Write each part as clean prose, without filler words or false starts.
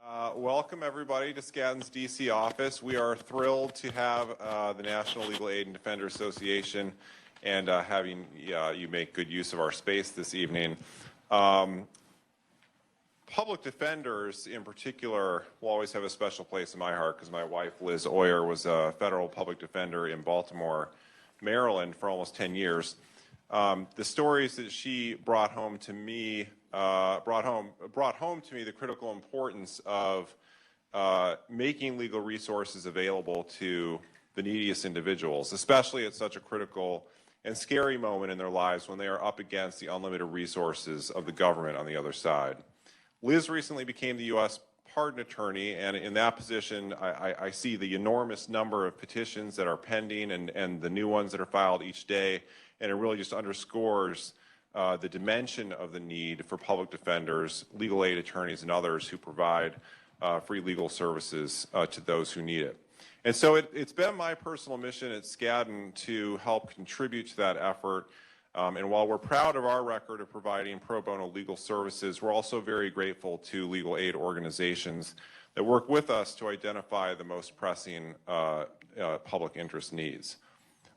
Welcome everybody to Skadden's DC office. We are thrilled to have the National Legal Aid and Defender Association and having you make good use of our space this evening. Public defenders in particular will always have a special place in my heart because my wife Liz Oyer was a federal public defender in Baltimore, Maryland for almost 10 years. The stories that she brought home to me brought home to me the critical importance of making legal resources available to the neediest individuals, especially at such a critical and scary moment in their lives when they are up against the unlimited resources of the government on the other side. Liz recently became the U.S. pardon attorney, and in that position, I see the enormous number of petitions that are pending and the new ones that are filed each day, and it really just underscores the dimension of the need for public defenders, legal aid attorneys, and others who provide free legal services to those who need it. And so it's been my personal mission at Skadden to help contribute to that effort. And while we're proud of our record of providing pro bono legal services, we're also very grateful to legal aid organizations that work with us to identify the most pressing public interest needs.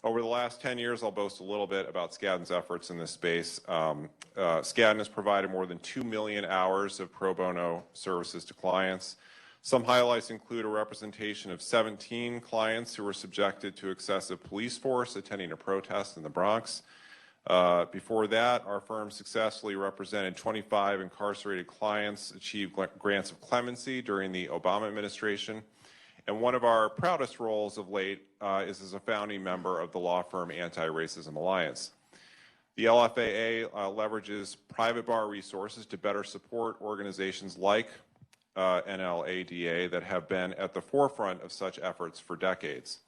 Over the last 10 years, I'll boast a little bit about Skadden's efforts in this space. Skadden has provided more than 2 million hours of pro bono services to clients. Some highlights include a representation of 17 clients who were subjected to excessive police force attending a protest in the Bronx. Before that, our firm successfully represented 25 incarcerated clients, achieved grants of clemency during the Obama administration. And one of our proudest roles of late is as a founding member of the law firm Anti-Racism Alliance. The LFAA leverages private bar resources to better support organizations like NLADA that have been at the forefront of such efforts for decades.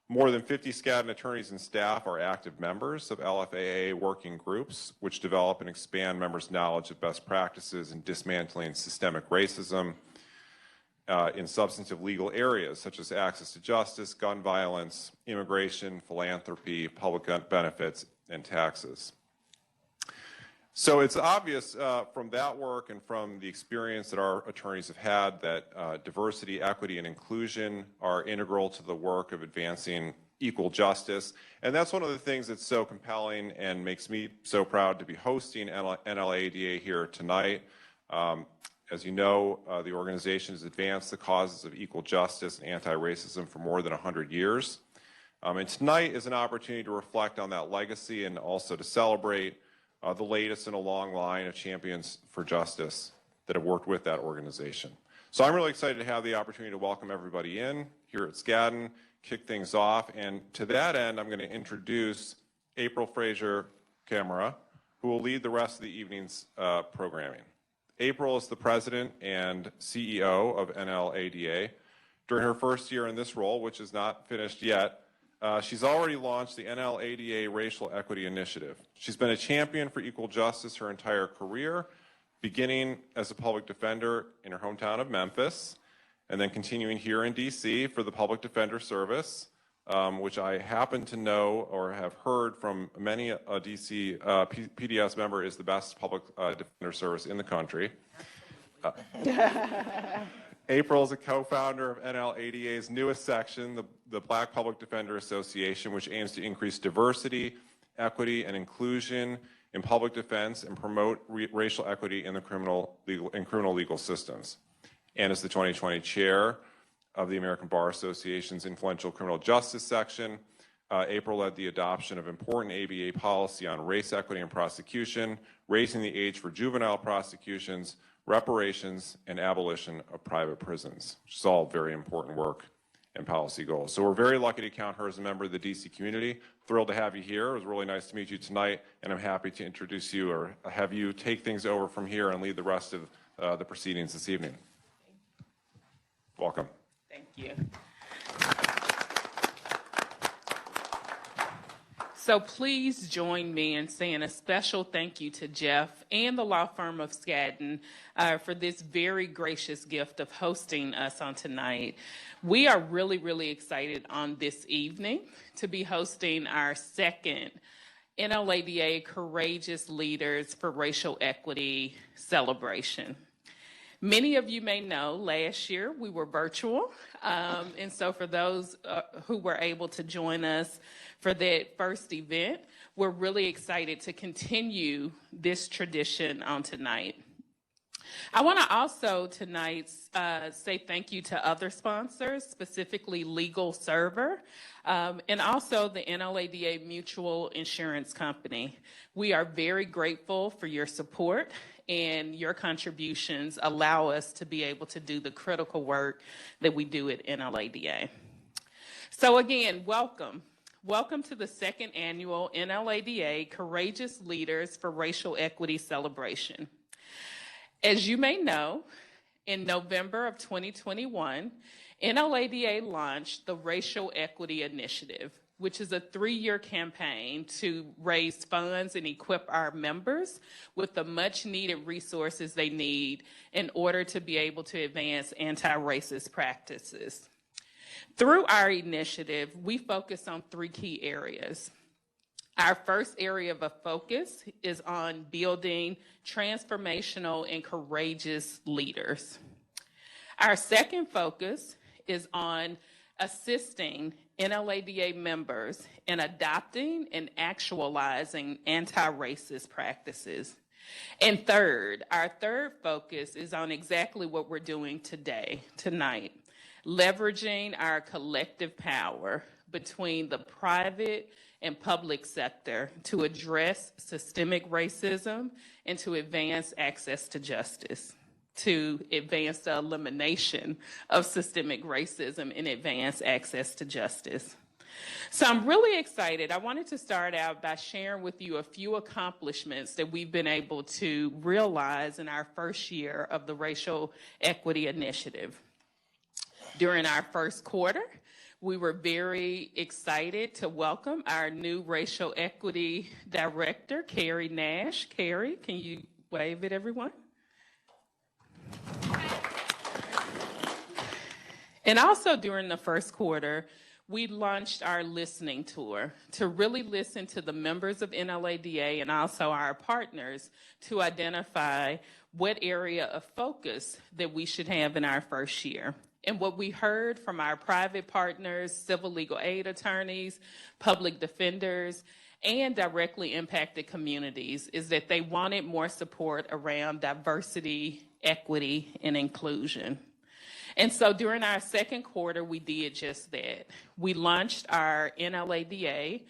More than 50 Skadden attorneys and staff are active members of LFAA working groups, which develop and expand members' knowledge of best practices in dismantling systemic racism in substantive legal areas such as access to justice, gun violence, immigration, philanthropy, public benefits, and taxes. So it's obvious from that work and from the experience that our attorneys have had that diversity, equity, and inclusion are integral to the work of advancing equal justice. And that's one of the things that's so compelling and makes me so proud to be hosting NLADA here tonight. As you know, the organization has advanced the causes of equal justice and anti-racism for more than 100 years. And tonight is an opportunity to reflect on that legacy and also to celebrate the latest in a long line of champions for justice that have worked with that organization. So I'm really excited to have the opportunity to welcome everybody in here at Skadden, kick things off, and to that end, I'm going to introduce April Fraser-Camara, who will lead the rest of the evening's programming. April is the president and CEO of NLADA. During her first year in this role, which is not finished yet, she's already launched the NLADA Racial Equity Initiative. She's been a champion for equal justice her entire career, beginning as a public defender in her hometown of Memphis, and then continuing here in DC for the Public Defender Service, which I happen to know or have heard from many a DC PDS member is the best public defender service in the country. April is a co-founder of NLADA's newest section, the Black Public Defender Association, which aims to increase diversity, equity, and inclusion in public defense and promote racial equity in the criminal legal systems. And is the 2020 chair of the American Bar Association's influential criminal justice section. April led the adoption of important ABA policy on race equity and prosecution, raising the age for juvenile prosecutions, reparations, and abolition of private prisons, which is all very important work and policy goals. So we're very lucky to count her as a member of the DC community. Thrilled to have you here. It was really nice to meet you tonight, and I'm happy to introduce you or have you take things over from here and lead the rest of the proceedings this evening. Welcome. Thank you. So please join me in saying a special thank you to Jeff and the law firm of Skadden for this very gracious gift of hosting us on tonight. We are really, really excited on this evening to be hosting our second NLADA Courageous Leaders for Racial Equity celebration. Many of you may know last year we were virtual. And so for those who were able to join us for that first event, we're really excited to continue this tradition on tonight. I want to also tonight say thank you to other sponsors, specifically Legal Server, and also the NLADA Mutual Insurance Company. We are very grateful for your support, and your contributions allow us to be able to do the critical work that we do at NLADA. So again, welcome. Welcome to the second annual NLADA Courageous Leaders for Racial Equity celebration. As you may know, in November of 2021, NLADA launched the Racial Equity Initiative, which is a 3-year campaign to raise funds and equip our members with the much-needed resources they need in order to be able to advance anti-racist practices. Through our initiative, we focus on 3 key areas. Our first area of focus is on building transformational and courageous leaders. Our second focus is on assisting NLADA members in adopting and actualizing anti-racist practices. And third, our third focus is on exactly what we're doing tonight, leveraging our collective power between the private and public sector to address systemic racism and to advance access to justice, to advance the elimination of systemic racism and advance access to justice. So I'm really excited. I wanted to start out by sharing with you a few accomplishments that we've been able to realize in our first year of the Racial Equity Initiative. During our first quarter, we were very excited to welcome our new Racial Equity Director, Carrie Nash. Carrie, can you wave at everyone? And also during the first quarter, we launched our listening tour to really listen to the members of NLADA and also our partners to identify what area of focus that we should have in our first year. And what we heard from our private partners, civil legal aid attorneys, public defenders, and directly impacted communities is that they wanted more support around diversity, equity, and inclusion. And so during our second quarter, we did just that. We launched our NLADA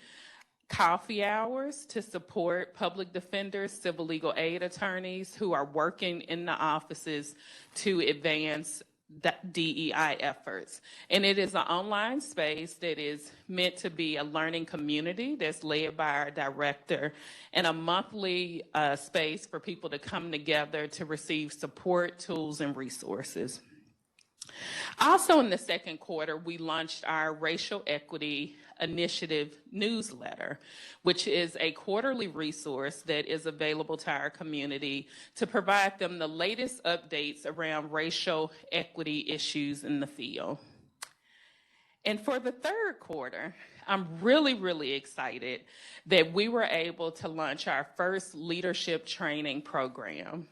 coffee hours to support public defenders, civil legal aid attorneys who are working in the offices to advance DEI efforts. And it is an online space that is meant to be a learning community that's led by our director, and a monthly space for people to come together to receive support, tools, and resources. Also in the second quarter, we launched our Racial Equity Initiative newsletter, which is a quarterly resource that is available to our community to provide them the latest updates around racial equity issues in the field. And for the third quarter, I'm really excited that we were able to launch our first leadership training program.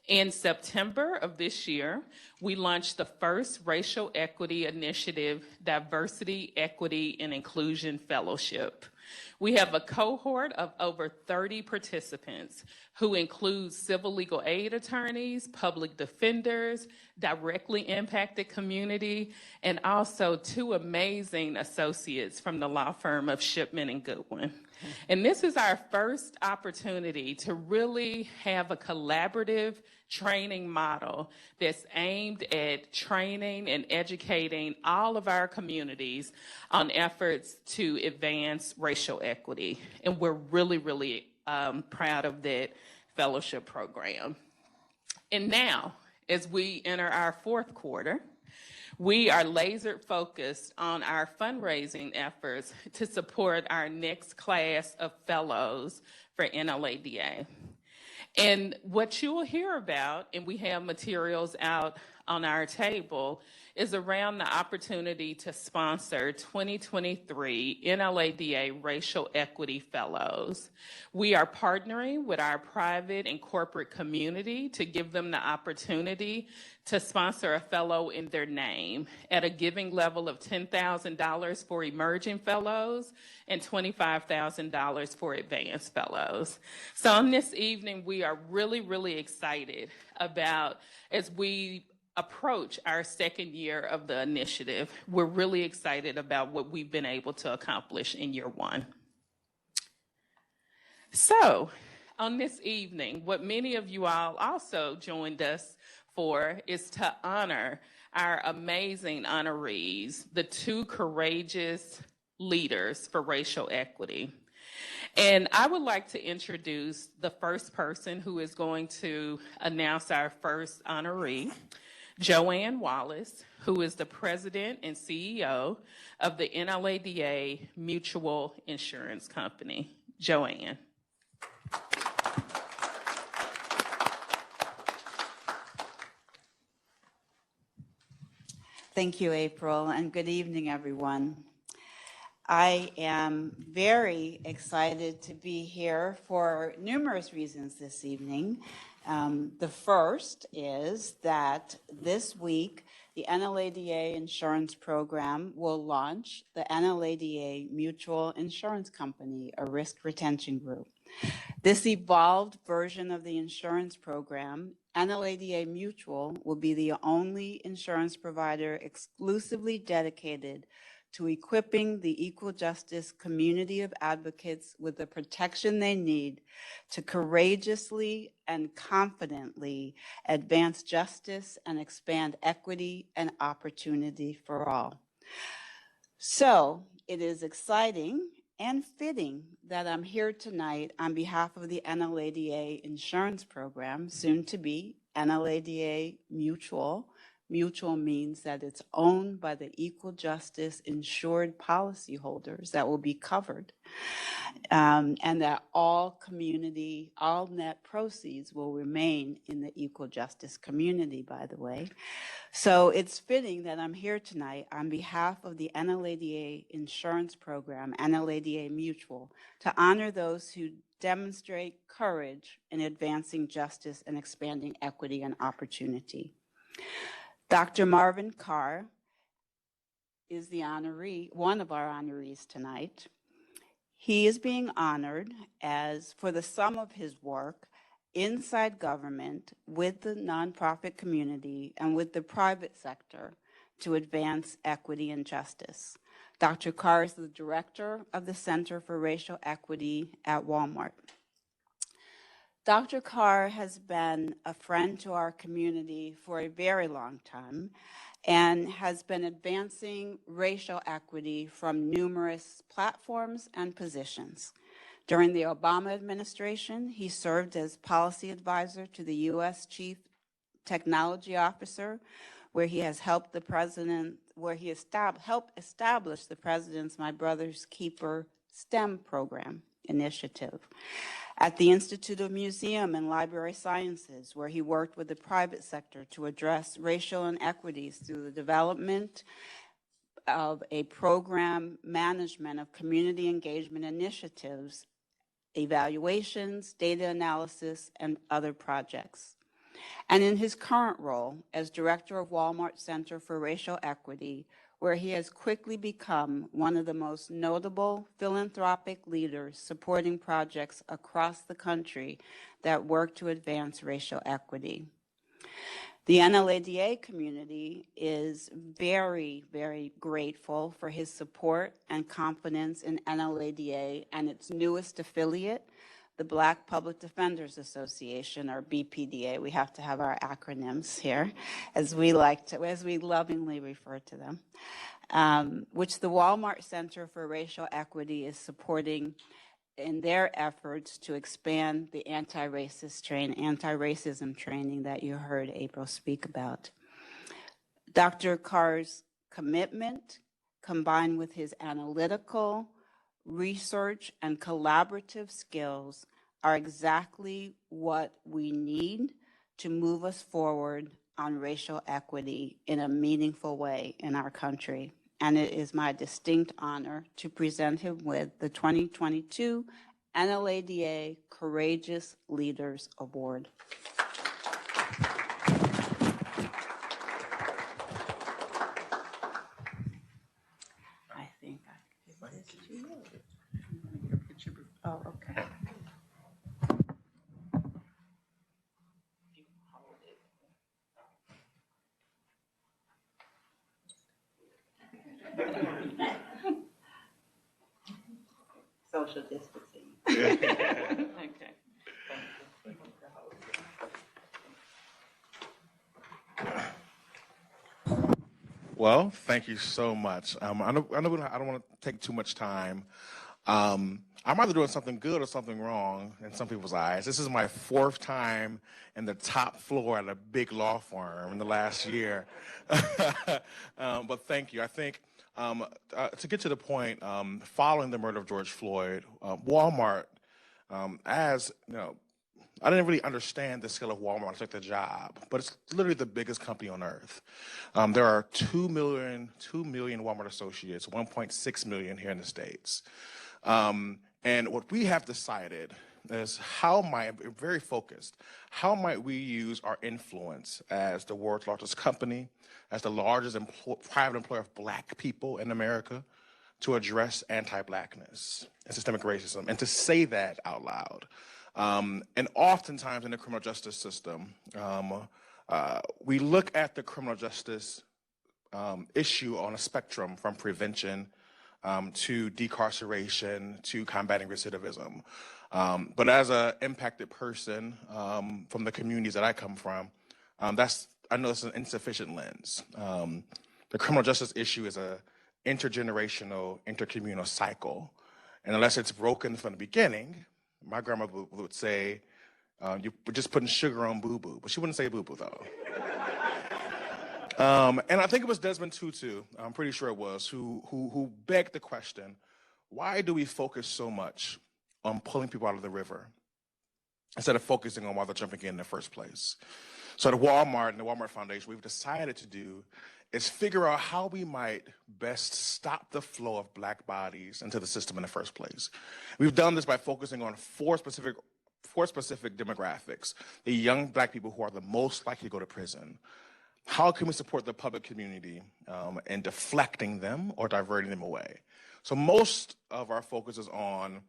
In September of this year, we launched the first Racial Equity Initiative Diversity, Equity, and Inclusion Fellowship. We have a cohort of over 30 participants who include civil legal aid attorneys, public defenders, directly impacted community, and also 2 amazing associates from the law firm of Shipman and Goodwin. And this is our first opportunity to really have a collaborative training model that's aimed at training and educating all of our communities on efforts to advance racial equity. And we're really proud of that fellowship program. And now, as we enter our fourth quarter, we are laser focused on our fundraising efforts to support our next class of fellows for NLADA. And what you will hear about, and we have materials out on our table is around the opportunity to sponsor 2023 NLADA Racial Equity Fellows. We are partnering with our private and corporate community to give them the opportunity to sponsor a fellow in their name at a giving level of $10,000 for emerging fellows and $25,000 for advanced fellows. So on this evening, we are really excited about, as we approach our second year of the initiative, we're really excited about what we've been able to accomplish in year one. So on this evening, what many of you all also joined us for is to honor our amazing honorees, the two courageous leaders for racial equity. And I would like to introduce the first person who is going to announce our first honoree, Joanne Wallace, who is the president and CEO of the NLADA Mutual Insurance Company. Joanne. Thank you, April, and good evening, everyone. I am very excited to be here for numerous reasons this evening. The first is that this week, the NLADA Insurance Program will launch the NLADA Mutual Insurance Company, a risk retention group. This evolved version of the insurance program, NLADA Mutual, will be the only insurance provider exclusively dedicated to equipping the equal justice community of advocates with the protection they need to courageously and confidently advance justice and expand equity and opportunity for all. So it is exciting and fitting that I'm here tonight on behalf of the NLADA Insurance Program, soon to be NLADA Mutual. Mutual means that it's owned by the equal justice insured policyholders that will be covered, and that all net proceeds will remain in the equal justice community, by the way. So it's fitting that I'm here tonight on behalf of the NLADA Insurance Program, NLADA Mutual, to honor those who demonstrate courage in advancing justice and expanding equity and opportunity. Dr. Marvin Carr is the honoree, one of our honorees tonight. He is being honored for the sum of his work inside government, with the nonprofit community, and with the private sector to advance equity and justice. Dr. Carr is the director of the Center for Racial Equity at Walmart. Dr. Carr has been a friend to our community for a very long time and has been advancing racial equity from numerous platforms and positions. During the Obama administration, he served as policy advisor to the U.S. Chief Technology Officer, where he has helped the president, helped establish the president's My Brother's Keeper STEM program initiative. At the Institute of Museum and Library Sciences, where he worked with the private sector to address racial inequities through the development of a program management of community engagement initiatives, evaluations, data analysis, and other projects. And in his current role as director of Walmart Center for Racial Equity, where he has quickly become one of the most notable philanthropic leaders supporting projects across the country that work to advance racial equity. The NLADA community is very, very grateful for his support and confidence in NLADA and its newest affiliate, the Black Public Defenders Association, or BPDA. We have to have our acronyms here, as we lovingly refer to them, which the Walmart Center for Racial Equity is supporting in their efforts to expand the anti-racism training that you heard April speak about. Dr. Carr's commitment, combined with his analytical, research, and collaborative skills, are exactly what we need to move us forward on racial equity in a meaningful way in our country. And it is my distinct honor to present him with the 2022 NLADA Courageous Leaders Award. I think I give this to you. Oh, okay. Social distancing. Okay. Well, thank you so much. I know I don't want to take too much time. I'm either doing something good or something wrong in some people's eyes. This is my fourth time in the top floor at a big law firm in the last year. But thank you. I think to get to the point, following the murder of George Floyd, Walmart, as you know, I didn't really understand the scale of Walmart when I took the job, but it's literally the biggest company on earth. There are 2 million Walmart associates, 1.6 million here in the States. And what we have decided is very focused, how might we use our influence as the world's largest company, as the largest private employer of Black people in America, to address anti-Blackness and systemic racism, and to say that out loud. And oftentimes in the criminal justice system, we look at the criminal justice issue on a spectrum from prevention to decarceration to combating recidivism. But as an impacted person from the communities that I come from, I know it's an insufficient lens. The criminal justice issue is a intergenerational, intercommunal cycle. And unless it's broken from the beginning, my grandma would say, you're just putting sugar on boo-boo, but she wouldn't say boo-boo though. And I think it was Desmond Tutu, I'm pretty sure it was, who begged the question, why do we focus so much on pulling people out of the river instead of focusing on why they're jumping in the first place? So at Walmart and the Walmart Foundation, we've decided to do is figure out how we might best stop the flow of Black bodies into the system in the first place. We've done this by focusing on four specific demographics: the young Black people who are the most likely to go to prison. How can we support the public community in deflecting them or diverting them away? So most of our focus is on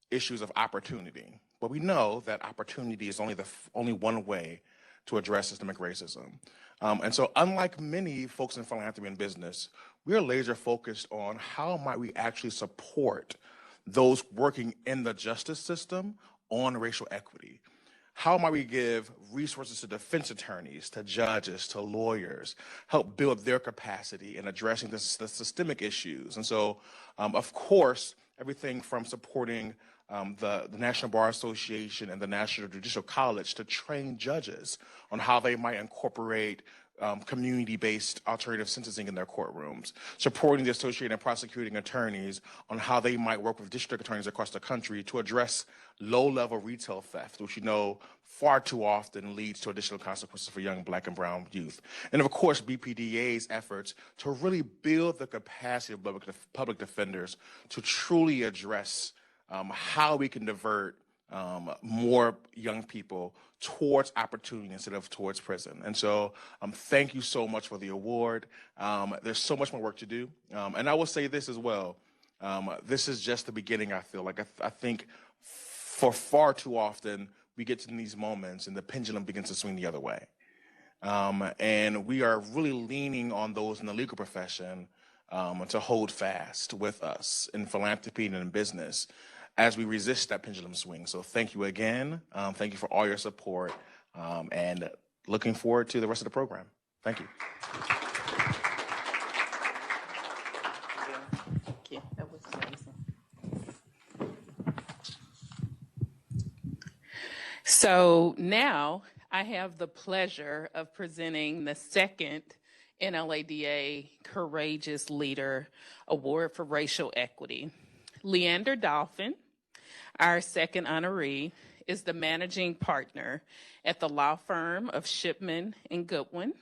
issues of opportunity, but we know that opportunity is only one way to address systemic racism. And so unlike many folks in philanthropy and business, we are laser focused on how might we actually support those working in the justice system on racial equity. How might we give resources to defense attorneys, to judges, to lawyers, help build their capacity in addressing the systemic issues? And so, of course, everything from supporting the National Bar Association and the National Judicial College to train judges on how they might incorporate community-based alternative sentencing in their courtrooms, supporting the Associated Prosecuting Attorneys on how they might work with district attorneys across the country to address low-level retail theft, which you know far too often leads to additional consequences for young Black and brown youth. And of course, BPDA's efforts to really build the capacity of public defenders to truly address how we can divert more young people towards opportunity instead of towards prison. And so thank you so much for the award. There's so much more work to do. And I will say this as well. This is just the beginning, I feel like. I think for far too often, we get to these moments and the pendulum begins to swing the other way. And we are really leaning on those in the legal profession to hold fast with us in philanthropy and in business as we resist that pendulum swing. So thank you again. Thank you for all your support, and looking forward to the rest of the program. Thank you. Thank you. That was amazing. So now I have the pleasure of presenting the second NLADA Courageous Leader Award for Racial Equity. Leander Dolphin, our second honoree, is the managing partner at the law firm of Shipman and Goodwin,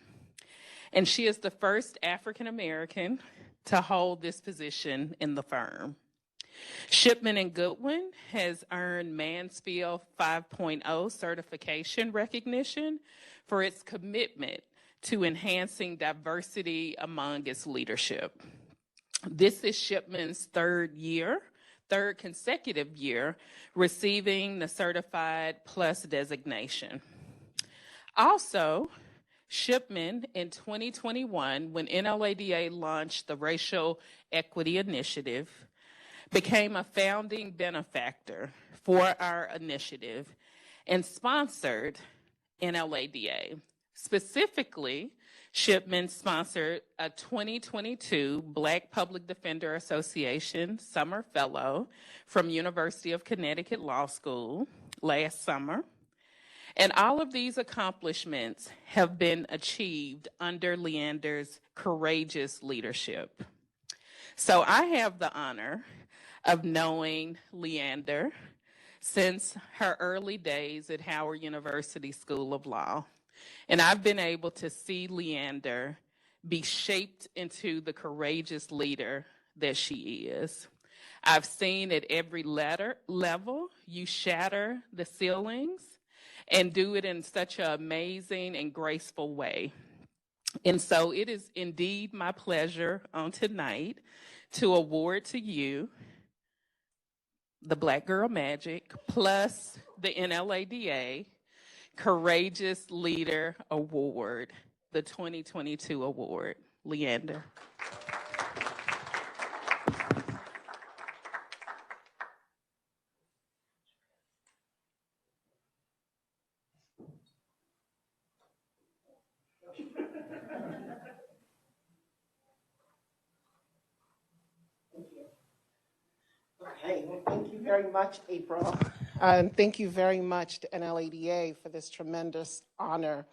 and she is the first African American to hold this position in the firm. Shipman and Goodwin has earned Mansfield 5.0 certification recognition for its commitment to enhancing diversity among its leadership. This is Shipman's third consecutive year receiving the Certified Plus designation. Also, Shipman in 2021, when NLADA launched the Racial Equity Initiative, became a founding benefactor for our initiative and sponsored NLADA. Specifically, Shipman sponsored a 2022 Black Public Defender Association Summer Fellow from University of Connecticut Law School last summer. And all of these accomplishments have been achieved under Leander's courageous leadership. So I have the honor of knowing Leander since her early days at Howard University School of Law. And I've been able to see Leander be shaped into the courageous leader that she is. I've seen at every level you shatter the ceilings and do it in such an amazing and graceful way. And so it is indeed my pleasure on tonight to award to you the Black Girl Magic plus the NLADA Courageous Leader Award, the 2022 award. Leander. Okay, well, thank you very much, April. And thank you very much to NLADA for this tremendous honor.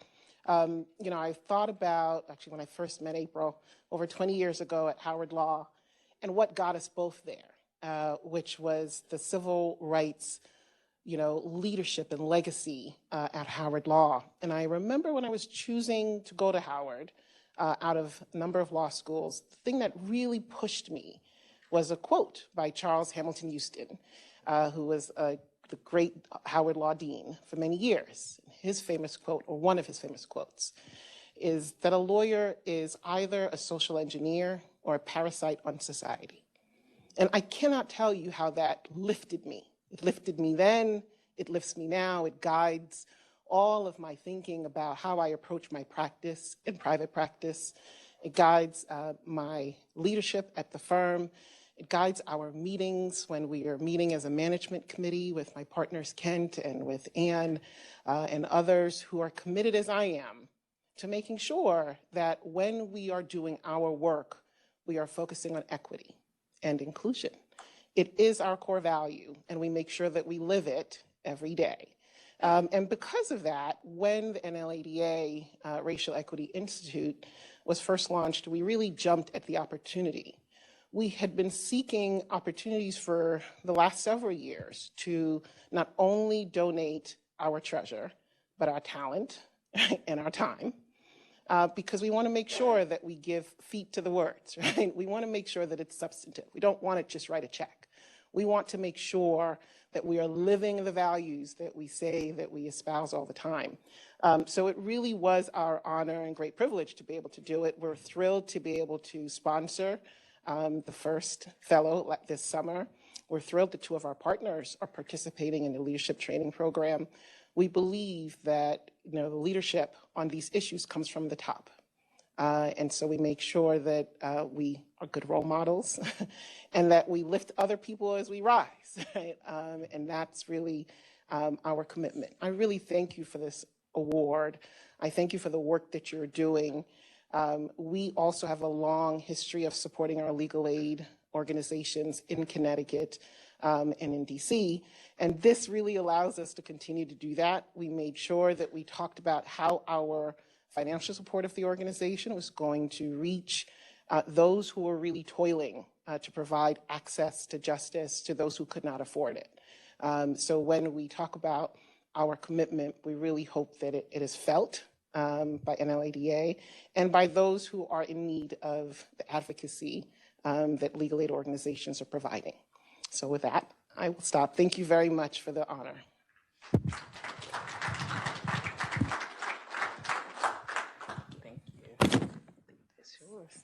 I thought about, actually, when I first met April over 20 years ago at Howard Law, and what got us both there, which was the civil rights, leadership and legacy at Howard Law. And I remember when I was choosing to go to Howard out of a number of law schools, the thing that really pushed me was a quote by Charles Hamilton Houston, who was the great Howard Law dean for many years. His famous quote, or one of his famous quotes, is that a lawyer is either a social engineer or a parasite on society. And I cannot tell you how that lifted me. It lifted me then, it lifts me now, it guides all of my thinking about how I approach my practice in private practice. It guides my leadership at the firm. It guides our meetings when we are meeting as a management committee with my partners Kent and with Ann and others who are committed as I am to making sure that when we are doing our work, we are focusing on equity and inclusion. It is our core value, and we make sure that we live it every day. And because of that, when the NLADA Racial Equity Institute was first launched, we really jumped at the opportunity. We had been seeking opportunities for the last several years to not only donate our treasure, but our talent and our time, because we want to make sure that we give feet to the words, right? We want to make sure that it's substantive. We don't want to just write a check. We want to make sure that we are living the values that we say that we espouse all the time. So it really was our honor and great privilege to be able to do it. We're thrilled to be able to sponsor the first fellow this summer. We're thrilled that two of our partners are participating in the leadership training program. We believe that the leadership on these issues comes from the top. And so we make sure that we are good role models and that we lift other people as we rise, right? And that's really our commitment. I really thank you for this award. I thank you for the work that you're doing. We also have a long history of supporting our legal aid organizations in Connecticut and in DC, and this really allows us to continue to do that. We made sure that we talked about how our financial support of the organization was going to reach those who were really toiling to provide access to justice to those who could not afford it. So when we talk about our commitment, we really hope that it is felt by NLADA and by those who are in need of the advocacy that legal aid organizations are providing. So with that, I will stop. Thank you very much for the honor. Thank you. It's yours.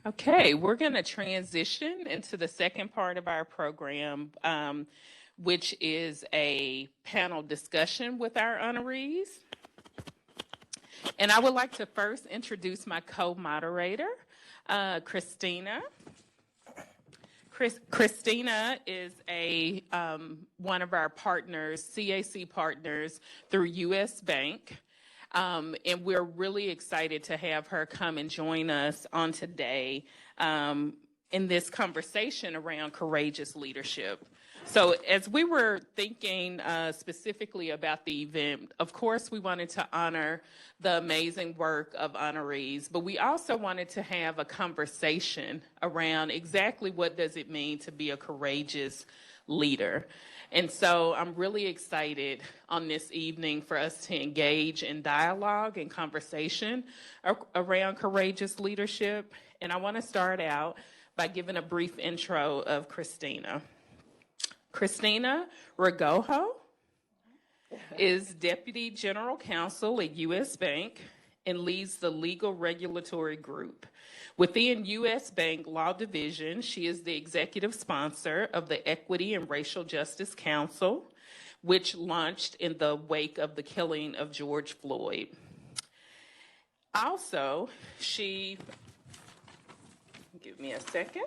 Okay, we're going to transition into the second part of our program, which is a panel discussion with our honorees. And I would like to first introduce my co-moderator, Christina. Christina is one of our partners, CAC partners through U.S. Bank. And we're really excited to have her come and join us on today in this conversation around courageous leadership. So as we were thinking specifically about the event, of course, we wanted to honor the amazing work of honorees, but we also wanted to have a conversation around exactly what does it mean to be a courageous leader. And so I'm really excited on this evening for us to engage in dialogue and conversation around courageous leadership. And I want to start out by giving a brief intro of Christina. Christina Regojo is Deputy General Counsel at U.S. Bank and leads the Legal Regulatory Group. Within U.S. Bank Law Division, she is the executive sponsor of the Equity and Racial Justice Council, which launched in the wake of the killing of George Floyd. Also, give me a second.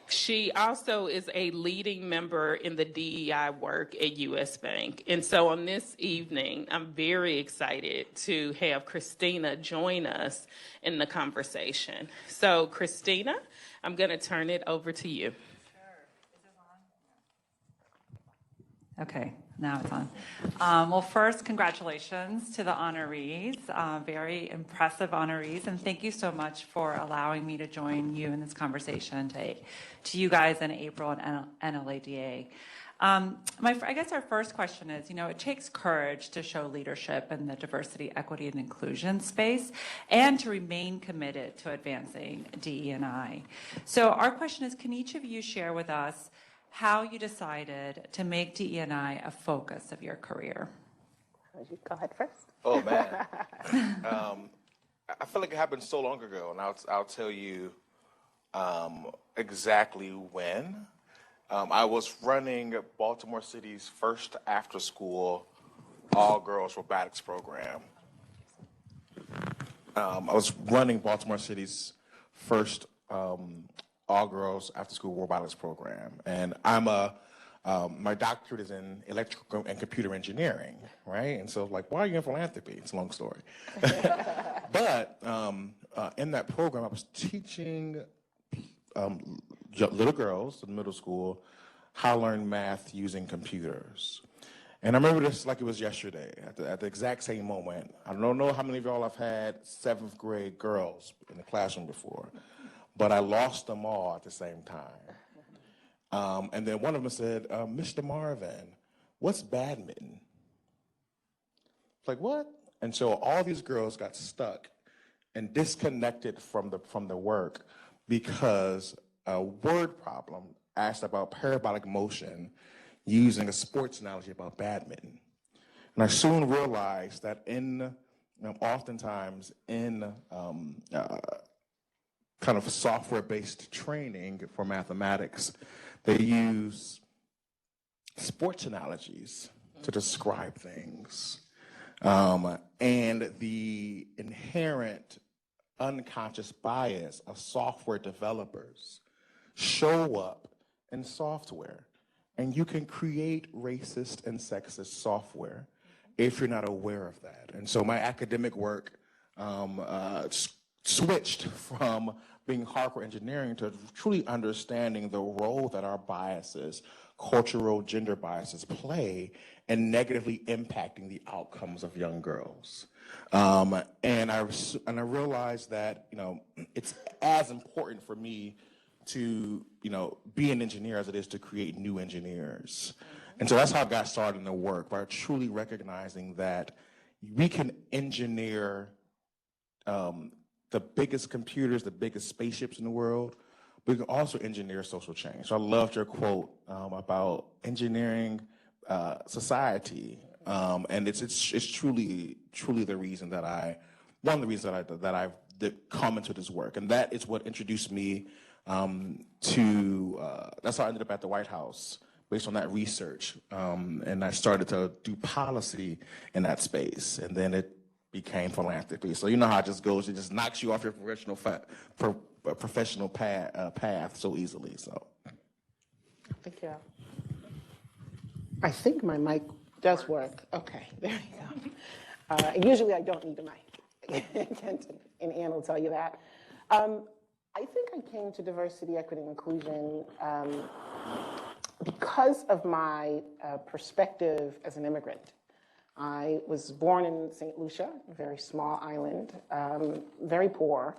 She also is a leading member in the DEI work at U.S. Bank. And so on this evening, I'm very excited to have Christina join us in the conversation. So Christina, I'm going to turn it over to you. Sure. Is this on? Okay, now it's on. Well, first, congratulations to the honorees, very impressive honorees, and thank you so much for allowing me to join you in this conversation today, to you guys and April and NLADA. I guess our first question is, it takes courage to show leadership in the diversity, equity, and inclusion space and to remain committed to advancing DE&I. So our question is, can each of you share with us how you decided to make DE&I a focus of your career? You go ahead first. Oh, man. I feel like it happened so long ago, and I'll tell you exactly when. I was running Baltimore City's first after-school all-girls robotics program. I was running Baltimore City's first all-girls after-school robotics program, and my doctorate is in electrical and computer engineering, right? And so, why are you in philanthropy? It's a long story. But in that program, I was teaching little girls in middle school how to learn math using computers. And I remember this like it was yesterday, at the exact same moment. I don't know how many of y'all have had 7th grade girls in the classroom before, but I lost them all at the same time. And then one of them said, Mr. Marvin, what's badminton? It's like, what? And so all these girls got stuck and disconnected from the work because a word problem asked about parabolic motion using a sports analogy about badminton. And I soon realized that oftentimes in kind of software-based training for mathematics, they use sports analogies to describe things. And the inherent unconscious bias of software developers show up in software. And you can create racist and sexist software if you're not aware of that. And so my academic work switched from being hardcore engineering to truly understanding the role that our biases, cultural gender biases, play in negatively impacting the outcomes of young girls. And I realized that it's as important for me to, be an engineer as it is to create new engineers. And so that's how I got started in the work, by truly recognizing that we can engineer the biggest computers, the biggest spaceships in the world, but we can also engineer social change. So I loved your quote about engineering society, and it's truly the reason that one of the reasons that I've come into this work, and that is what introduced me to. That's how I ended up at the White House, based on that research, and I started to do policy in that space, and then it became philanthropy. So you know how it just goes; it just knocks you off your professional path so easily. So, Thank you. I think my mic does work. Okay, there you go. Usually I don't need a mic. And Ann will tell you that. I think I came to diversity, equity, and inclusion because of my perspective as an immigrant. I was born in St. Lucia, a very small island, very poor,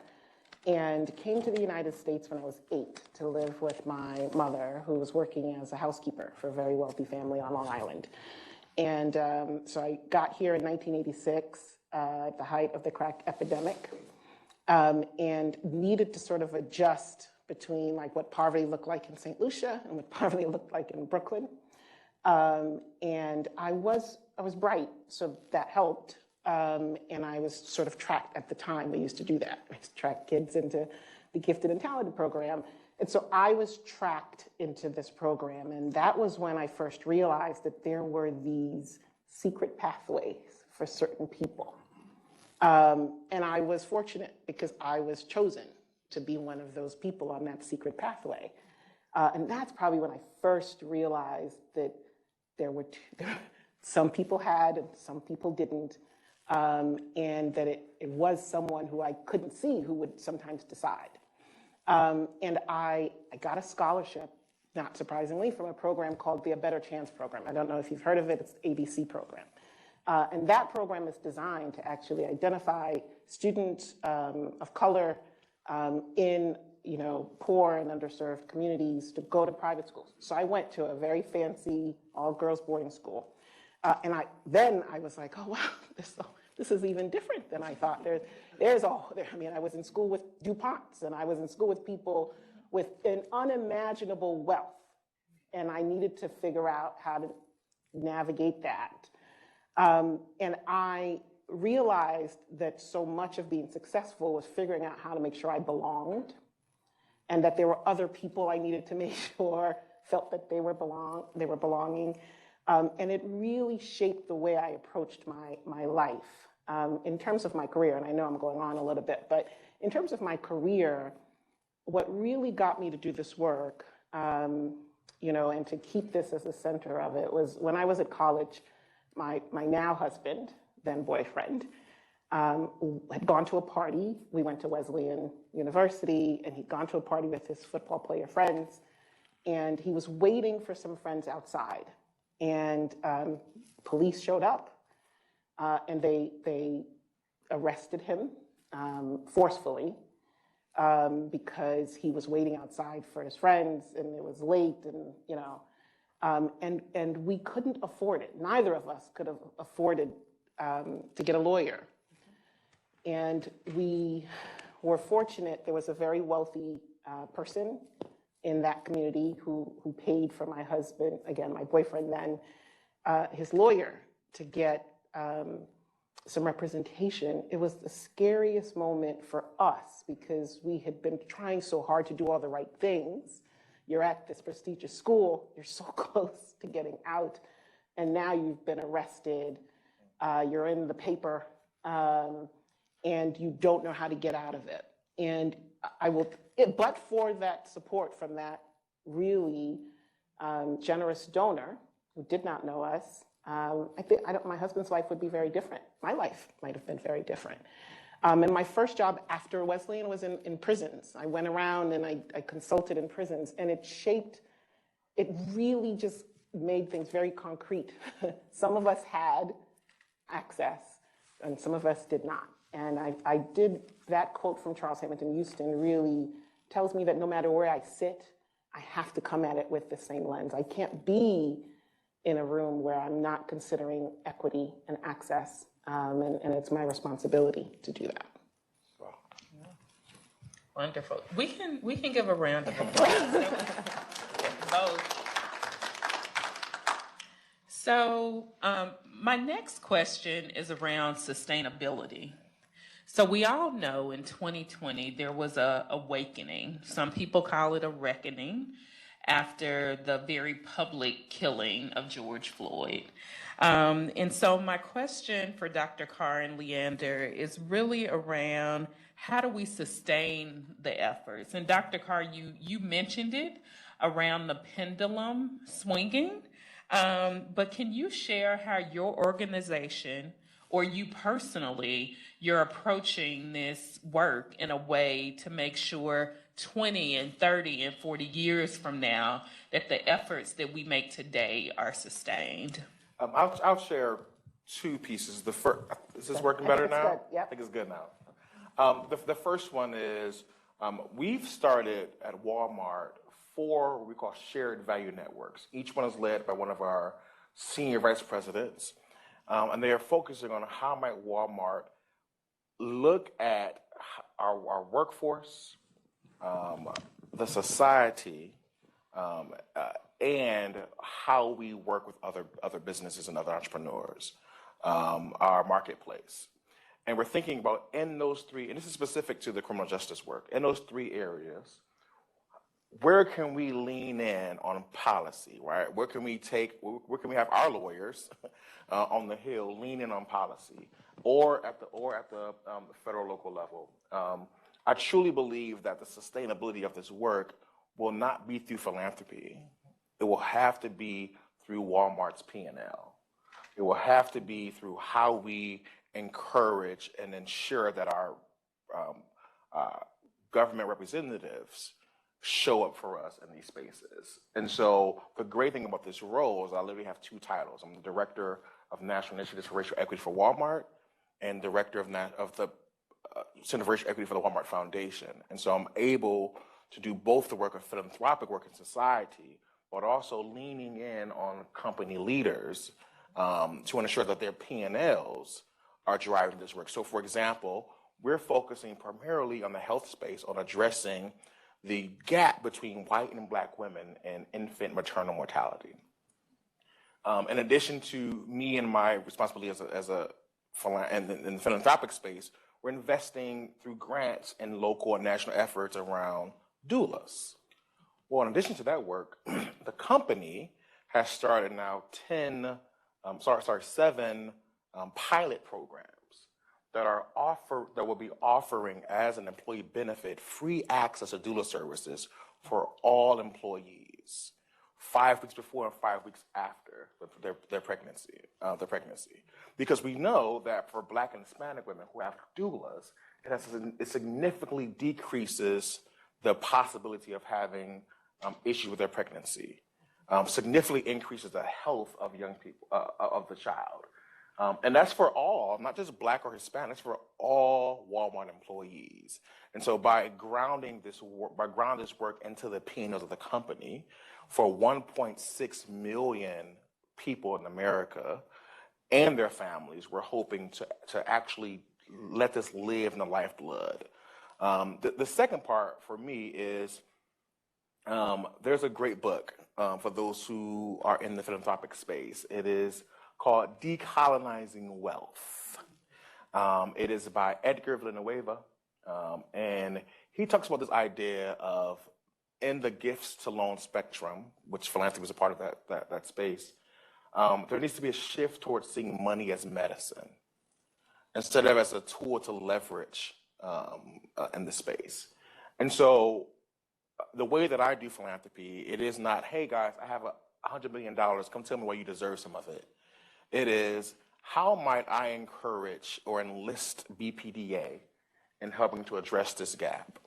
and came to the United States when I was 8 to live with my mother, who was working as a housekeeper for a very wealthy family on Long Island. And so I got here in 1986 at the height of the crack epidemic, and needed to sort of adjust between like what poverty looked like in St. Lucia and what poverty looked like in Brooklyn. And I was bright, so that helped. And I was sort of tracked at the time. We used to do that. We used to track kids into the gifted and talented program. And so I was tracked into this program. And that was when I first realized that there were these secret pathways for certain people. And I was fortunate because I was chosen to be one of those people on that secret pathway. And that's probably when I first realized that some people had and some people didn't. And that it was someone who I couldn't see who would sometimes decide. And I got a scholarship, not surprisingly, from a program called the A Better Chance program. I don't know if you've heard of it, it's the ABC program. And that program is designed to actually identify students of color in poor and underserved communities to go to private schools. So I went to a very fancy all-girls boarding school. And I was like, oh, wow, this is even different than I thought. I was in school with DuPonts, and I was in school with people with an unimaginable wealth. And I needed to figure out how to navigate that. And I realized that so much of being successful was figuring out how to make sure I belonged, and that there were other people I needed to make sure felt that they were belonging. And it really shaped the way I approached my life in terms of my career. And I know I'm going on a little bit, but in terms of my career, what really got me to do this work, and to keep this as the center of it was when I was at college, my now husband, then boyfriend, had gone to a party. We went to Wesleyan University, and he'd gone to a party with his football player friends, and he was waiting for some friends outside. And police showed up, and they arrested him forcefully because he was waiting outside for his friends, and it was late, and we couldn't afford it. Neither of us could have afforded to get a lawyer. And we were fortunate. There was a very wealthy person in that community who paid for my husband, again, my boyfriend then, his lawyer to get some representation. It was the scariest moment for us because we had been trying so hard to do all the right things. You're at this prestigious school, you're so close to getting out, and now you've been arrested, you're in the paper, and you don't know how to get out of it. And but for that support from that really generous donor who did not know us, my husband's life would be very different. My life might have been very different. And my first job after Wesleyan was in prisons. I went around and I consulted in prisons, and it really just made things very concrete. Some of us had access, and some of us did not. And I did that quote from Charles Hamilton Houston really tells me that no matter where I sit, I have to come at it with the same lens. I can't be in a room where I'm not considering equity and access, and it's my responsibility to do that. Wonderful. We can give a round of applause. Both. So my next question is around sustainability. So we all know in 2020 there was a awakening. Some people call it a reckoning after the very public killing of George Floyd. And so my question for Dr. Carr and Leander is really around how do we sustain the efforts? And Dr. Carr, you mentioned it around the pendulum swinging, but can you share how your organization or you personally, you're approaching this work in a way to make sure 20 and 30 and 40 years from now that the efforts that we make today are sustained? I'll share two pieces. The first, is this working better now? Good. Yep. I think it's good now. The first one is we've started at Walmart 4 what we call shared value networks. Each one is led by one of our senior vice presidents, and they are focusing on how might Walmart look at our workforce, the society, and how we work with other businesses and other entrepreneurs, our marketplace. And we're thinking about in those three, and this is specific to the criminal justice work, in those 3 areas, where can we lean in on policy, right? Where can we have our lawyers on the Hill lean in on policy, or at the federal local level? I truly believe that the sustainability of this work will not be through philanthropy. It will have to be through Walmart's P&L. It will have to be through how we encourage and ensure that our government representatives show up for us in these spaces. And so the great thing about this role is I literally have 2 titles. I'm the Director of National Initiatives for Racial Equity for Walmart and Director of the Center for Racial Equity for the Walmart Foundation. And so I'm able to do both the work of philanthropic work in society, but also leaning in on company leaders to ensure that their P&Ls are driving this work. So for example, we're focusing primarily on the health space, on addressing the gap between white and Black women and infant maternal mortality. In addition to me and my responsibility in the philanthropic space, we're investing through grants in local and national efforts around doulas. Well, in addition to that work, the company has started now 7 pilot programs that will be offering as an employee benefit free access to doula services for all employees 5 weeks before and 5 weeks after their pregnancy. Because we know that for Black and Hispanic women who have doulas, it significantly decreases the possibility of having issues with their pregnancy, significantly increases the health of young people, of the child. And that's for all, not just Black or Hispanic, it's for all Walmart employees. And so by grounding this work into the P&Ls of the company, for 1.6 million people in America and their families, we're hoping to actually let this live in the lifeblood. The second part for me is there's a great book for those who are in the philanthropic space. It is called Decolonizing Wealth. It is by Edgar Villanueva, and he talks about this idea of in the gifts to loan spectrum, which philanthropy is a part of that space, there needs to be a shift towards seeing money as medicine instead of as a tool to leverage in the space. And so the way that I do philanthropy, it is not, hey guys, I have $100 million, come tell me why you deserve some of it. It is, how might I encourage or enlist BPDA in helping to address this gap?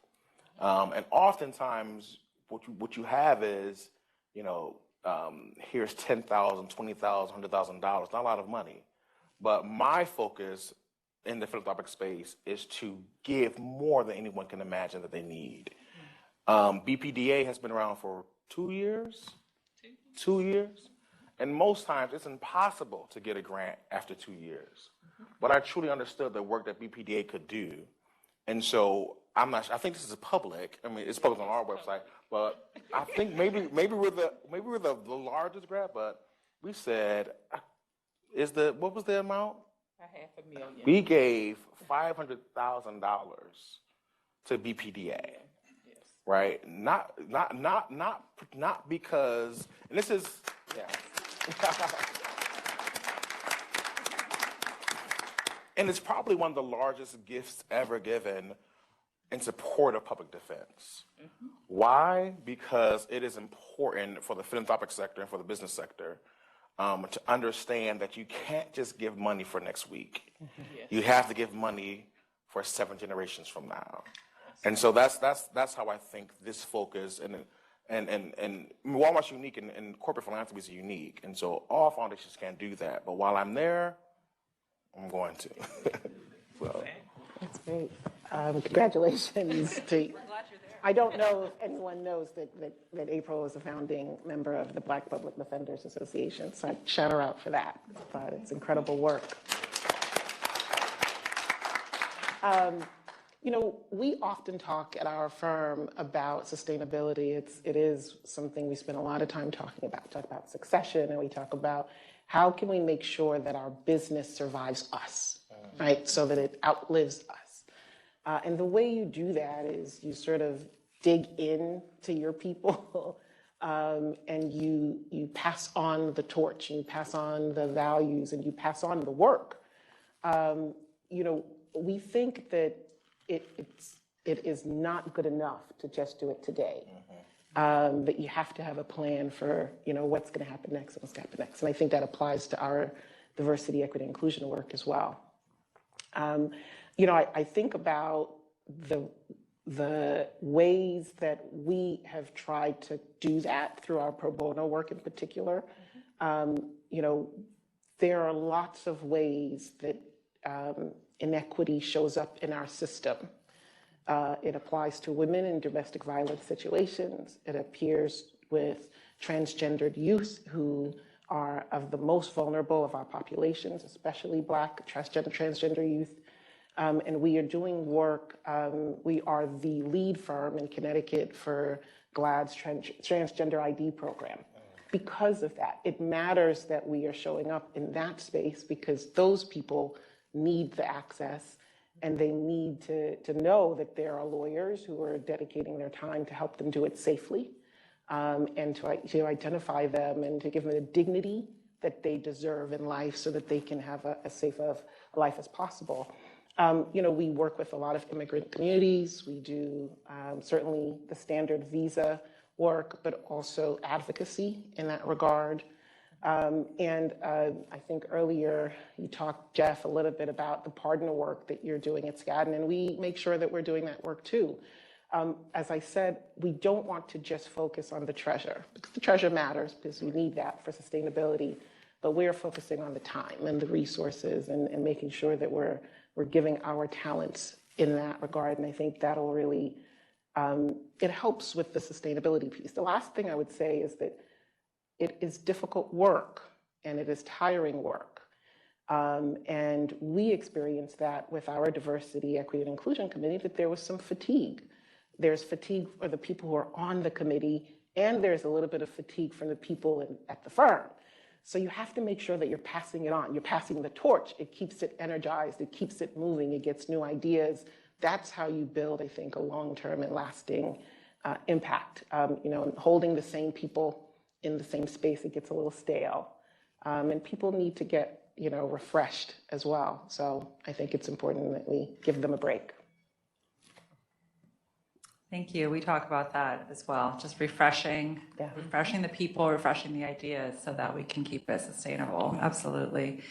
And oftentimes, what you have is, here's $10,000, $20,000, $100,000, not a lot of money. But my focus in the philanthropic space is to give more than anyone can imagine that they need. BPDA has been around for 2 years. 2 years. And most times it's impossible to get a grant after 2 years. But I truly understood the work that BPDA could do. And so I think this is public. I mean, it's public on our website, but I think maybe we're the largest grant, but we said, what was the amount? $500,000. We gave $500,000 to BPDA. Right? Not because, and this is, yeah. And it's probably one of the largest gifts ever given in support of public defense. Mm-hmm. Why? Because it is important for the philanthropic sector and for the business sector to understand that you can't just give money for next week. Mm-hmm. Yes. You have to give money for 7 generations from now. And so that's how I think this focus and Walmart's unique and corporate philanthropy is unique. And so all foundations can't do that. But while I'm there, I'm going to. So. That's great. Congratulations to you. I don't know if anyone knows that April is a founding member of the Black Public Defenders Association, so I shout her out for that. But it's incredible work. We often talk at our firm about sustainability. It is something we spend a lot of time talking about. We talk about succession, and we talk about how can we make sure that our business survives us, right? So that it outlives us. And the way you do that is you sort of dig in to your people and you pass on the torch, and you pass on the values, and you pass on the work. We think that it is not good enough to just do it today. That you have to have a plan for what's going to happen next and what's going to happen next. And I think that applies to our diversity, equity, inclusion work as well. I think about the ways that we have tried to do that through our pro bono work in particular. There are lots of ways that inequity shows up in our system. It applies to women in domestic violence situations. It appears with transgendered youth who are of the most vulnerable of our populations, especially Black transgender youth. And we are doing work. We are the lead firm in Connecticut for GLAAD's transgender ID program. Because of that, it matters that we are showing up in that space because those people need the access, and they need to know that there are lawyers who are dedicating their time to help them do it safely, and to identify them and to give them the dignity that they deserve in life so that they can have as safe of a life as possible. We work with a lot of immigrant communities. We do certainly the standard visa work, but also advocacy in that regard. And I think earlier you talked, Jeff, a little bit about the pardon work that you're doing at Skadden, and we make sure that we're doing that work too. As I said, we don't want to just focus on the treasure, because the treasure matters because we need that for sustainability, but we're focusing on the time and the resources and making sure that we're giving our talents in that regard, and I think that'll really, it helps with the sustainability piece. The last thing I would say is that it is difficult work, and it is tiring work. And we experienced that with our Diversity, Equity, and Inclusion Committee, that there was some fatigue. There's fatigue for the people who are on the committee, and there's a little bit of fatigue from the people at the firm. So you have to make sure that you're passing it on. You're passing the torch. It keeps it energized. It keeps it moving. It gets new ideas. That's how you build, I think, a long-term and lasting impact. Holding the same people in the same space, it gets a little stale. And people need to get, refreshed as well. So I think it's important that we give them a break. Thank you. We talk about that as well, just refreshing the people, refreshing the ideas so that we can keep it sustainable. Absolutely.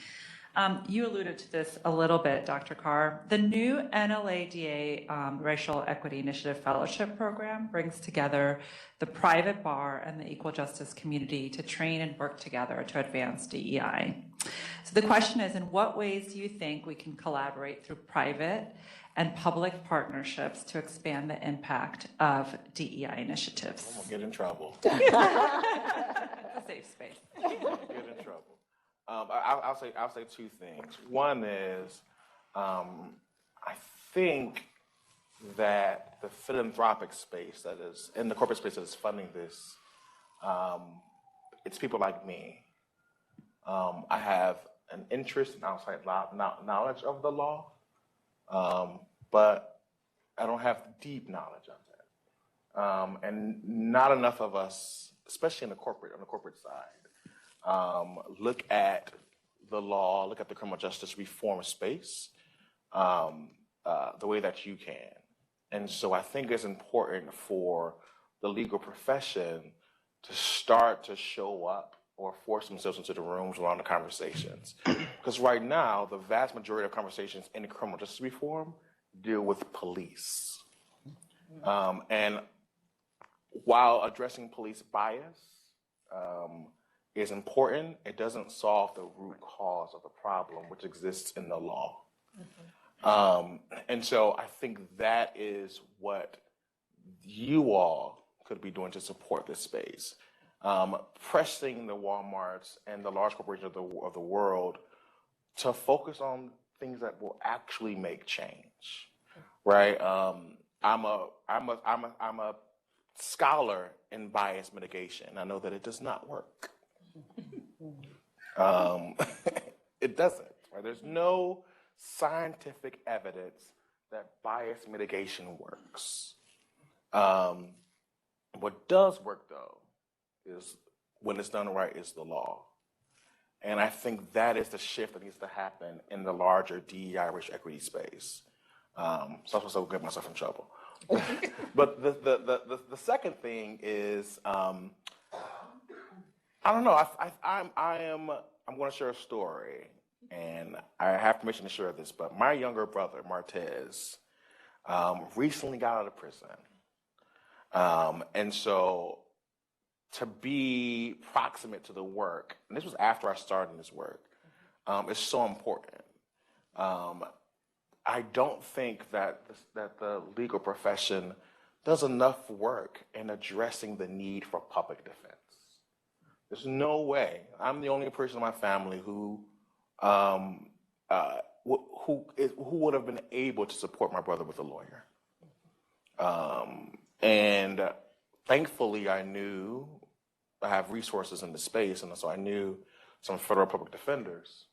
You alluded to this a little bit, Dr. Carr. The new NLADA Racial Equity Initiative Fellowship Program brings together the private bar and the equal justice community to train and work together to advance DEI. So the question is, in what ways do you think we can collaborate through private and public partnerships to expand the impact of DEI initiatives? I'm gonna get in trouble. It's a safe space. Get in trouble. I'll say two things. One is, I think that the philanthropic space that is in the corporate space that is funding this, it's people like me. I have an interest in outside knowledge of the law, but I don't have deep knowledge of it, and not enough of us, especially on the corporate side, look at the law, look at the criminal justice reform space the way that you can. And so I think it's important for the legal profession to start to show up or force themselves into the rooms around the conversations. Because right now, the vast majority of conversations in criminal justice reform deal with police. And while addressing police bias is important, it doesn't solve the root cause of the problem, which exists in the law. And so I think that is what you all could be doing to support this space. Pressing the Walmarts and the large corporations of the world to focus on things that will actually make change, right? I'm a scholar in bias mitigation. I know that it does not work. It doesn't, right? There's no scientific evidence that bias mitigation works. What does work, though, is when it's done right, is the law. And I think that is the shift that needs to happen in the larger DEI racial equity space. So I'm supposed to get myself in trouble. But the second thing is, I don't know, I'm going to share a story, and I have permission to share this, but my younger brother, Martez, recently got out of prison. And so to be proximate to the work, and this was after I started this work, is so important. I don't think that the legal profession does enough work in addressing the need for public defense. There's no way. I'm the only person in my family who would have been able to support my brother with a lawyer. And thankfully, I have resources in the space, and so I knew some federal public defenders.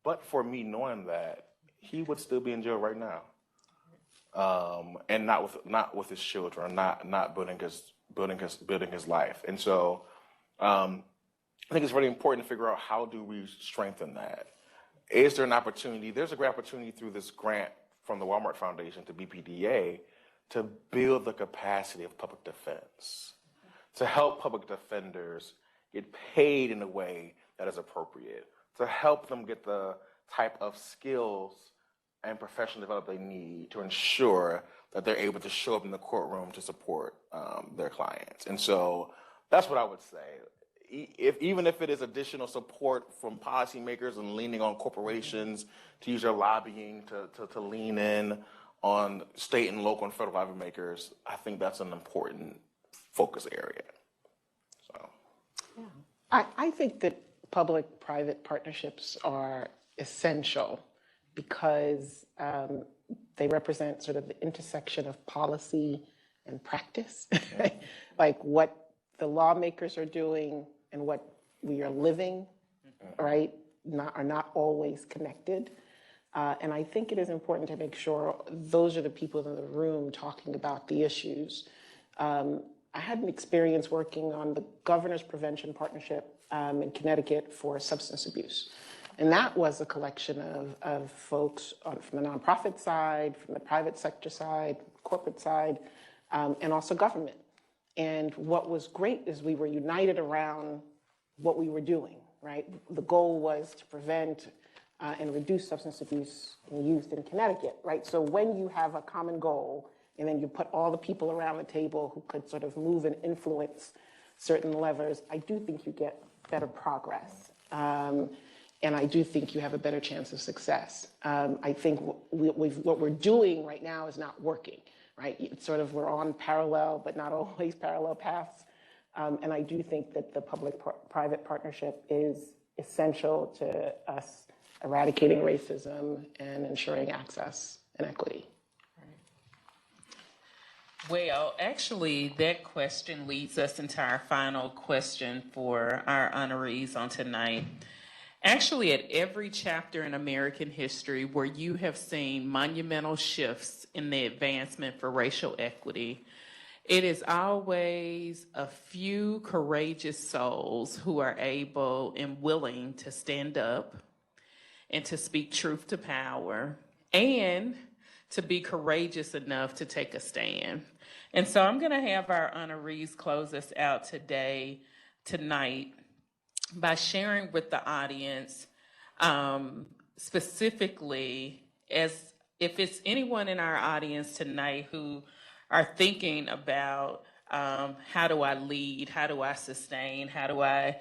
But for me knowing that, he would still be in jail right now, and not with his children, not building his life. And so, I think it's really important to figure out how do we strengthen that. Is there an opportunity? There's a great opportunity through this grant from the Walmart Foundation to BPDA to build the capacity of public defense, to help public defenders get paid in a way that is appropriate, to help them get the type of skills and professional development they need to ensure that they're able to show up in the courtroom to support their clients. And so that's what I would say. Even if it is additional support from policymakers and leaning on corporations to use their lobbying to lean in on state and local and federal lobbymakers, I think that's an important focus area. So, yeah. I think that public-private partnerships are essential because they represent sort of the intersection of policy and practice, like what the lawmakers are doing and what we are living, right, are not always connected. And I think it is important to make sure those are the people in the room talking about the issues. I had an experience working on the Governor's Prevention Partnership in Connecticut for substance abuse. And that was a collection of folks from the nonprofit side, from the private sector side, corporate side, and also government. And what was great is we were united around what we were doing, right? The goal was to prevent and reduce substance abuse in youth in Connecticut, right? So when you have a common goal, and then you put all the people around the table who could sort of move and influence certain levers, I do think you get better progress. And I do think you have a better chance of success. I think what we're doing right now is not working, right? It's sort of, we're on parallel, but not always parallel paths. And I do think that the public-private partnership is essential to us eradicating racism and ensuring access and equity. Well, actually, that question leads us into our final question for our honorees on tonight. Actually, at every chapter in American history where you have seen monumental shifts in the advancement for racial equity, it is always a few courageous souls who are able and willing to stand up and to speak truth to power and to be courageous enough to take a stand. And so I'm going to have our honorees close us out tonight, by sharing with the audience, specifically, as if it's anyone in our audience tonight who are thinking about how do I lead, how do I sustain, how do I,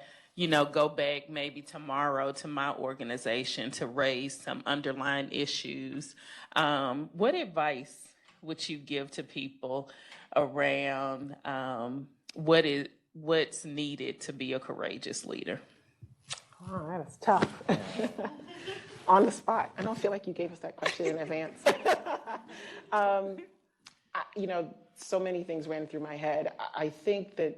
go back maybe tomorrow to my organization to raise some underlying issues. What advice would you give to people around what's needed to be a courageous leader? Oh, that is tough. On the spot. I don't feel like you gave us that question in advance. So many things ran through my head. I think that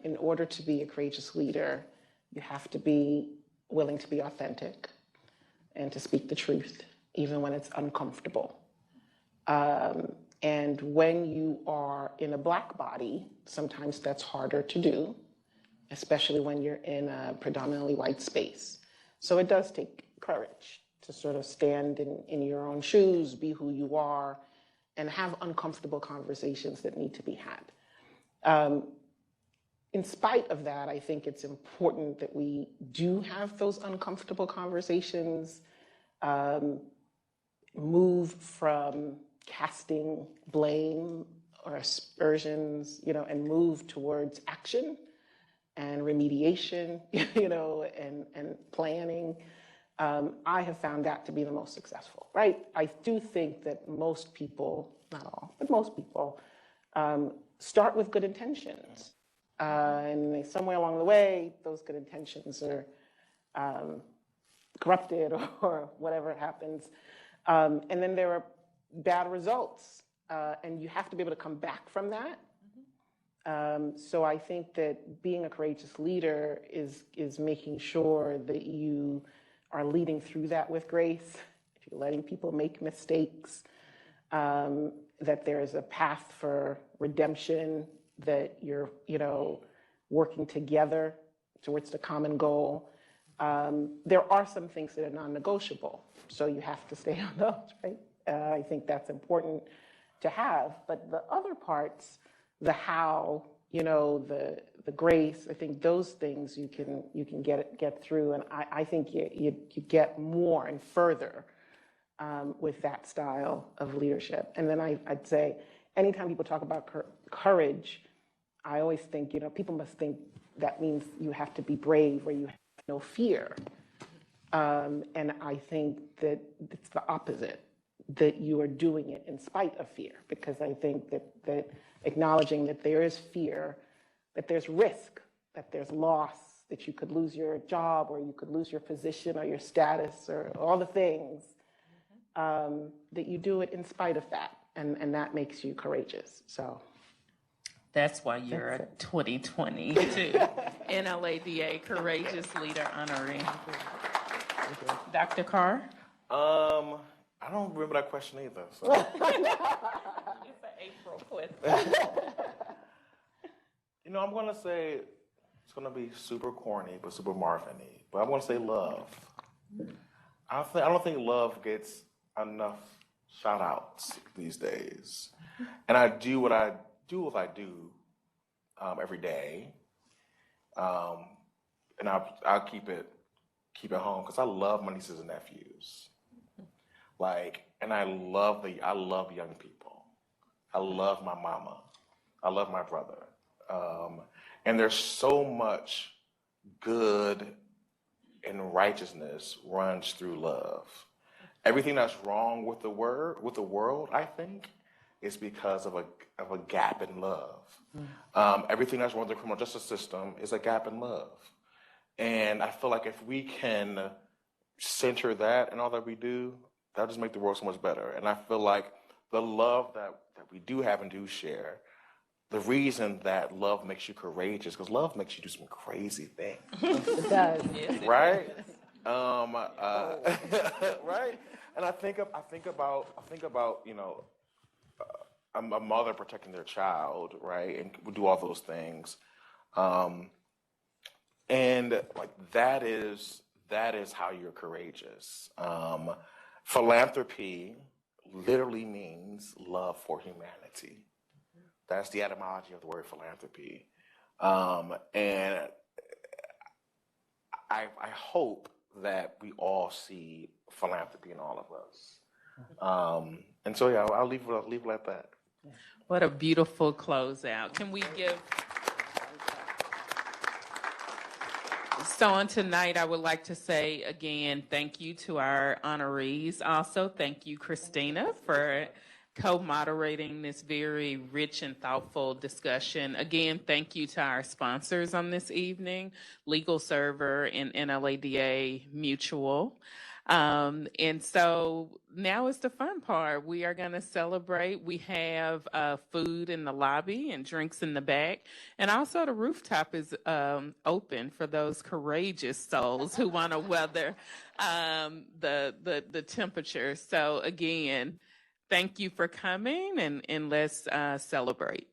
in order to be a courageous leader, you have to be willing to be authentic and to speak the truth, even when it's uncomfortable. And when you are in a Black body, sometimes that's harder to do, especially when you're in a predominantly white space. So it does take courage to sort of stand in your own shoes, be who you are, and have uncomfortable conversations that need to be had. In spite of that, I think it's important that we do have those uncomfortable conversations, move from casting blame or aspersions, and move towards action and remediation, and planning. I have found that to be the most successful, right? I do think that most people, not all, but most people, start with good intentions. And somewhere along the way, those good intentions are corrupted or whatever happens. And then there are bad results, and you have to be able to come back from that. So I think that being a courageous leader is making sure that you are leading through that with grace, if you're letting people make mistakes, that there is a path for redemption, that you're, working together towards the common goal. There are some things that are non-negotiable, so you have to stay on those, right? I think that's important to have, but the other parts, the how, the grace, I think those things you can get through, and I think you get more and further with that style of leadership. And then I'd say, anytime people talk about courage, I always think, people must think that means you have to be brave or you have no fear. And I think that it's the opposite, that you are doing it in spite of fear, because I think that acknowledging that there is fear, that there's risk, that there's loss, that you could lose your job or you could lose your position or your status or all the things, that you do it in spite of that. And that makes you courageous. So that's why you're a 2022 NLADA Courageous Leader honoree. Dr. Carr? I don't remember that question either. So. It's an April question. I'm going to say, it's going to be super corny, but super Marvin-y. But I'm going to say love. I don't think love gets enough shout outs these days. And I do what I do every day. And I'll keep it home because I love my nieces and nephews. And I love young people. I love my mama. I love my brother. And there's so much good and righteousness runs through love. Everything that's wrong with the world, I think, is because of a gap in love. Everything that's wrong with the criminal justice system is a gap in love. And I feel like if we can center that in all that we do, that'll just make the world so much better. And I feel like the love that we do have and do share, the reason that love makes you courageous, because love makes you do some crazy things. It does. Right? Right? And I think about, you know, a mother protecting their child, right? And we do all those things. And like that is how you're courageous. Philanthropy literally means love for humanity. That's the etymology of the word philanthropy. And I hope that we all see philanthropy in all of us. And so, yeah, I'll leave it at that. What a beautiful closeout. Can we give... So on tonight, I would like to say again, thank you to our honorees. Also, thank you, Christina, for co-moderating this very rich and thoughtful discussion. Again, thank you to our sponsors on this evening, Legal Server and NLADA Mutual. And so now is the fun part. We are going to celebrate. We have food in the lobby and drinks in the back. And also the rooftop is open for those courageous souls who want to weather the temperature. So again, thank you for coming and let's celebrate.